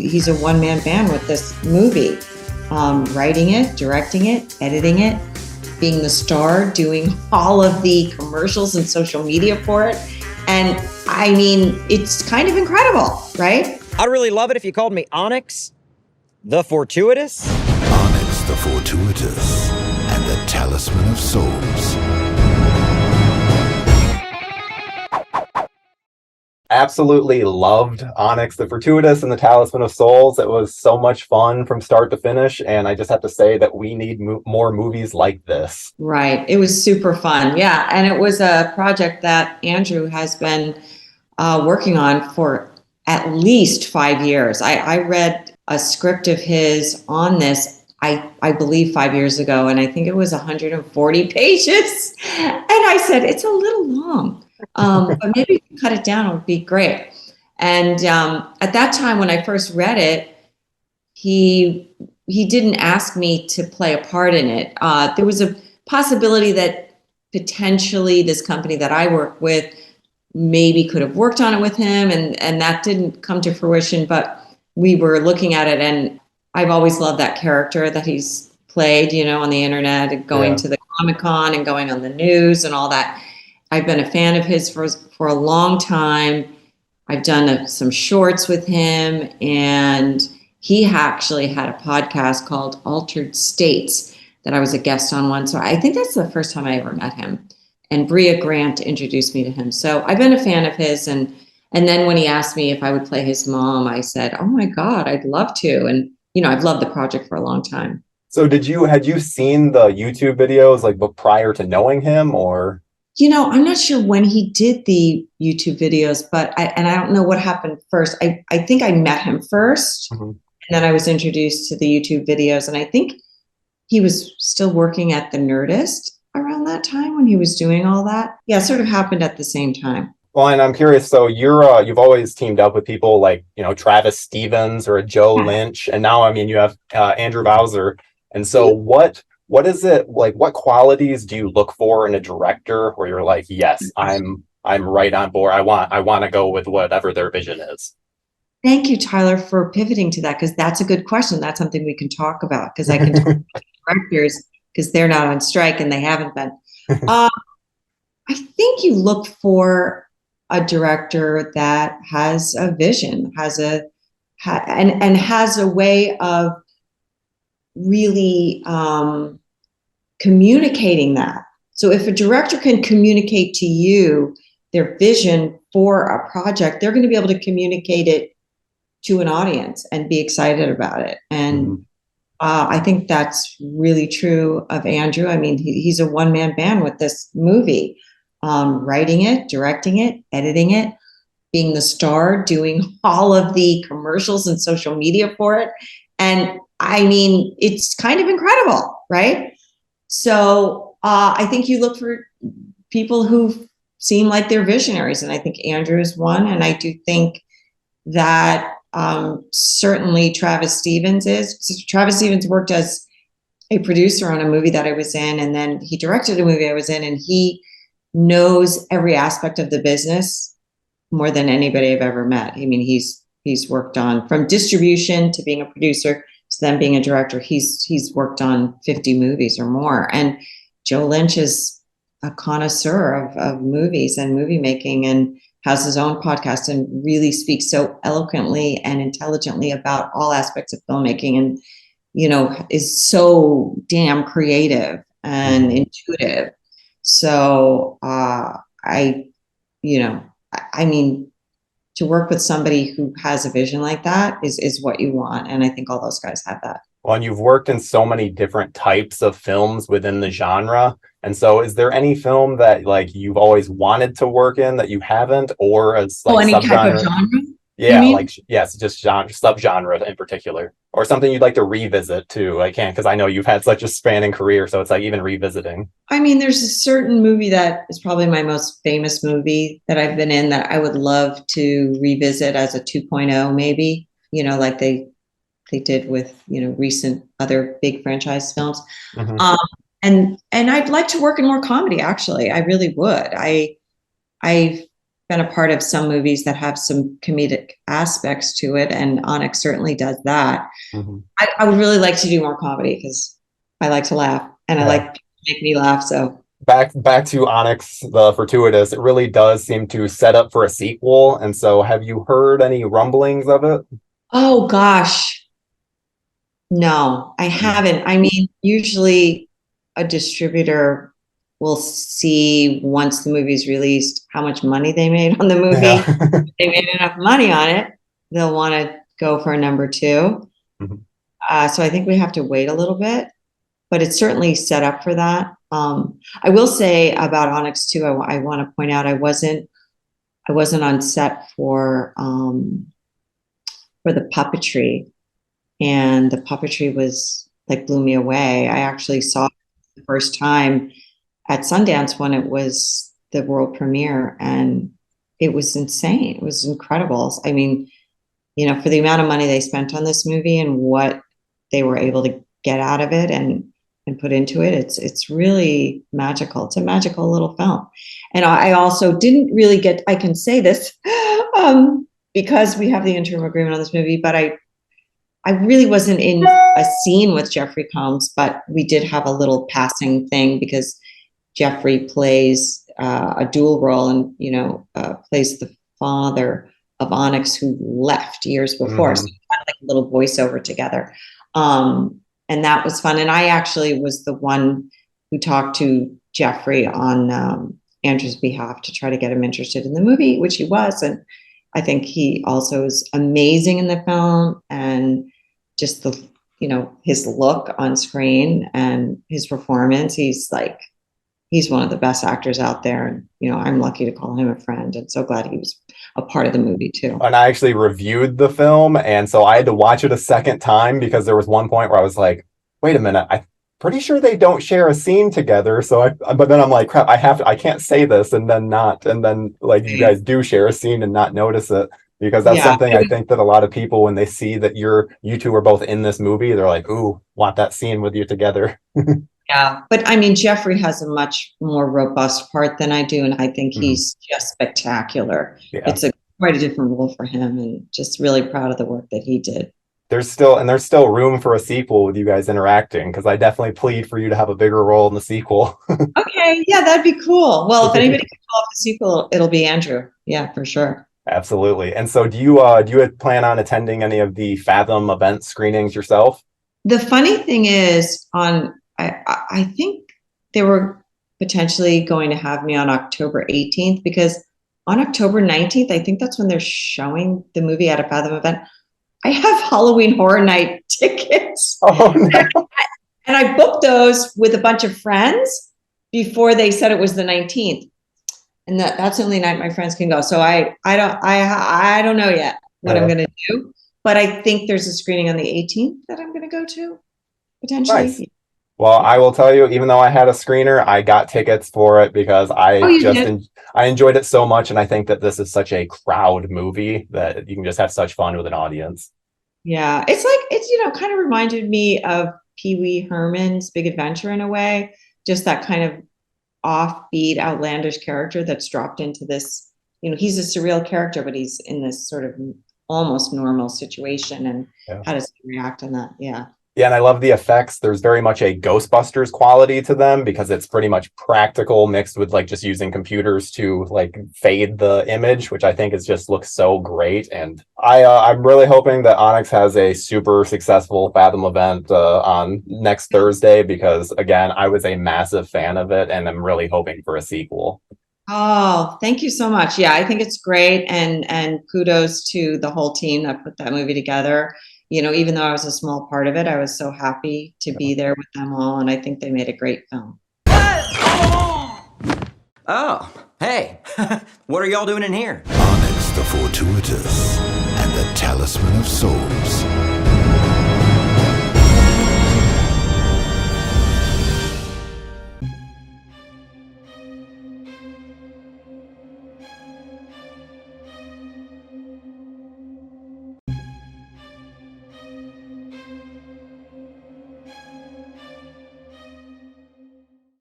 he's a one-man band with this movie, writing it, directing it, editing it, being the star, doing all of the commercials and social media for it. And I mean, it's kind of incredible, right? I'd really love it if you called me Onyx the Fortuitous. Onyx the Fortuitous and the Talisman of Souls. Absolutely loved Onyx the Fortuitous and the Talisman of Souls. It was so much fun from start to finish, and I just have to say that we need more movies like this. Right. It was super fun. Yeah. And it was a project that Andrew has been working on for at least 5 years. I read a script of his on this, I believe 5 years ago, and I think it was 140 pages. And I said, it's a little long. But maybe if you cut it down, it would be great. And at that time, when I first read it, he didn't ask me to play a part in it. There was a possibility that potentially this company that I work with maybe could have worked on it with him, and that didn't come to fruition. But we were looking at it, and I've always loved that character that he's played, on the internet and going to the Comic-Con and going on the news and all that. I've been a fan of his for a long time. I've done some shorts with him, and he actually had a podcast called Altered States that I was a guest on once. So I think that's the first time I ever met him. And Bria Grant introduced me to him. So I've been a fan of his. And then when he asked me if I would play his mom, I said, oh my God, I'd love to. And, I've loved the project for a long time. So had you seen the YouTube videos prior to knowing him, or? I'm not sure when he did the YouTube videos, but I don't know what happened first. I think I met him first, and then I was introduced to the YouTube videos. And I think he was still working at the Nerdist around that time when he was doing all that. Yeah, it sort of happened at the same time. Well, and I'm curious, so you've always teamed up with people like, Travis Stevens or Joe Lynch, and now, you have Andrew Bowser. And so what is it like? What qualities do you look for in a director where you're like, yes, I'm right on board. I want to go with whatever their vision is. Thank you, Tyler, for pivoting to that, because that's a good question. That's something we can talk about, because I can talk about directors because they're not on strike and they haven't been. I think you look for a director that has a vision, and has a way of really communicating that. So if a director can communicate to you their vision for a project, they're going to be able to communicate it to an audience and be excited about it. And I think that's really true of Andrew. I mean, he's a one-man band with this movie, writing it, directing it, editing it, being the star, doing all of the commercials and social media for it. And I mean, it's kind of incredible, right? So I think you look for people who seem like they're visionaries. And I think Andrew is one. And I do think that certainly Travis Stevens is. So Travis Stevens worked as a producer on a movie that I was in, and then he directed a movie I was in, and he knows every aspect of the business more than anybody I've ever met. I mean, he's worked on, from distribution to being a producer to then being a director. He's worked on 50 movies or more. And Joe Lynch is a connoisseur of movies and movie making, and has his own podcast and really speaks so eloquently and intelligently about all aspects of filmmaking, and is so damn creative and intuitive. So to work with somebody who has a vision like that is what you want. And I think all those guys have that. Well, and you've worked in so many different types of films within the genre. And so is there any film that you've always wanted to work in that you haven't, or as any type of genre? Yeah, just genre, subgenre in particular, or something you'd like to revisit too. I can't, because I know you've had such a spanning career, so it's like even revisiting. I mean, there's a certain movie that is probably my most famous movie that I've been in that I would love to revisit as a 2.0, maybe, like they did with, recent other big franchise films. And I'd like to work in more comedy, actually. I really would. I've been a part of some movies that have some comedic aspects to it, and Onyx certainly does that. Mhm. I would really like to do more comedy because I like to laugh, and I Yeah. like people to make me laugh. So Back to Onyx the Fortuitous, it really does seem to set up for a sequel. And so have you heard any rumblings of it? oh gosh, no, I haven't. I mean, usually a distributor will see once the movie's released how much money they made on the movie. Yeah. If they made enough money on it, they'll want to go for a number two. Mhm. So I think we have to wait a little bit, but it's certainly set up for that. I will say about Onyx too. I want to point out I wasn't on set for the puppetry, and the puppetry was like blew me away. I actually saw it the first time at Sundance when it was the world premiere, and it was insane. It was incredible. I mean, for the amount of money they spent on this movie and what they were able to get out of it and put into it, it's really magical. It's a magical little film. And I also didn't really get, I can say this because we have the interim agreement on this movie, but I really wasn't in a scene with Jeffrey Combs, but we did have a little passing thing because Jeffrey plays a dual role and, plays the father of Onyx who left years before. Mhm. So we had like a little voiceover together. And that was fun. And I actually was the one who talked to Jeffrey on Andrew's behalf to try to get him interested in the movie, which he was. And I think he also is amazing in the film, and just his look on screen and his performance. He's one of the best actors out there. And, I'm lucky to call him a friend, and so glad he was a part of the movie too. And I actually reviewed the film, and so I had to watch it a second time because there was one point where I was like, wait a minute, I'm pretty sure they don't share a scene together. But then I'm like, crap, I can't say this and then not. And then like you guys do share a scene and not notice it, because that's something I think that a lot of people, when they see that you two are both in this movie, they're like, ooh, want that scene with you together. Yeah. But I mean, Jeffrey has a much more robust part than I do. And I think he's just spectacular. Yeah. It's quite a different role for him, and just really proud of the work that he did. There's still room for a sequel with you guys interacting, because I definitely plead for you to have a bigger role in the sequel. Okay. Yeah, that'd be cool. Well, if anybody can pull off the sequel, it'll be Andrew. Yeah, for sure. Absolutely. And so do you plan on attending any of the Fathom event screenings yourself? The funny thing is, I think they were potentially going to have me on October 18th, because on October 19th, I think that's when they're showing the movie at a Fathom event. I have Halloween Horror Night tickets. Oh, no. And I booked those with a bunch of friends before they said it was the 19th. And that's the only night my friends can go. So I don't know yet what I'm going to do, but I think there's a screening on the 18th that I'm going to go to potentially. Nice. Well, I will tell you, even though I had a screener, I got tickets for it because I enjoyed it so much. And I think that this is such a crowd movie that you can just have such fun with an audience. Yeah. It's kind of reminded me of Pee Wee Herman's Big Adventure in a way, just that kind of offbeat, outlandish character that's dropped into this, he's a surreal character, but he's in this sort of almost normal situation, and how does he react on that? Yeah. Yeah, and I love the effects. There's very much a Ghostbusters quality to them because it's pretty much practical mixed with like just using computers to like fade the image, which I think looks so great. And I'm really hoping that Onyx has a super successful Fathom event on next Thursday, because again, I was a massive fan of it, and I'm really hoping for a sequel. Oh, thank you so much. Yeah, I think it's great, and kudos to the whole team that put that movie together. Even though I was a small part of it, I was so happy to be there with them all, and I think they made a great film. Oh, hey, what are y'all doing in here? Onyx the Fortuitous and the Talisman of Souls.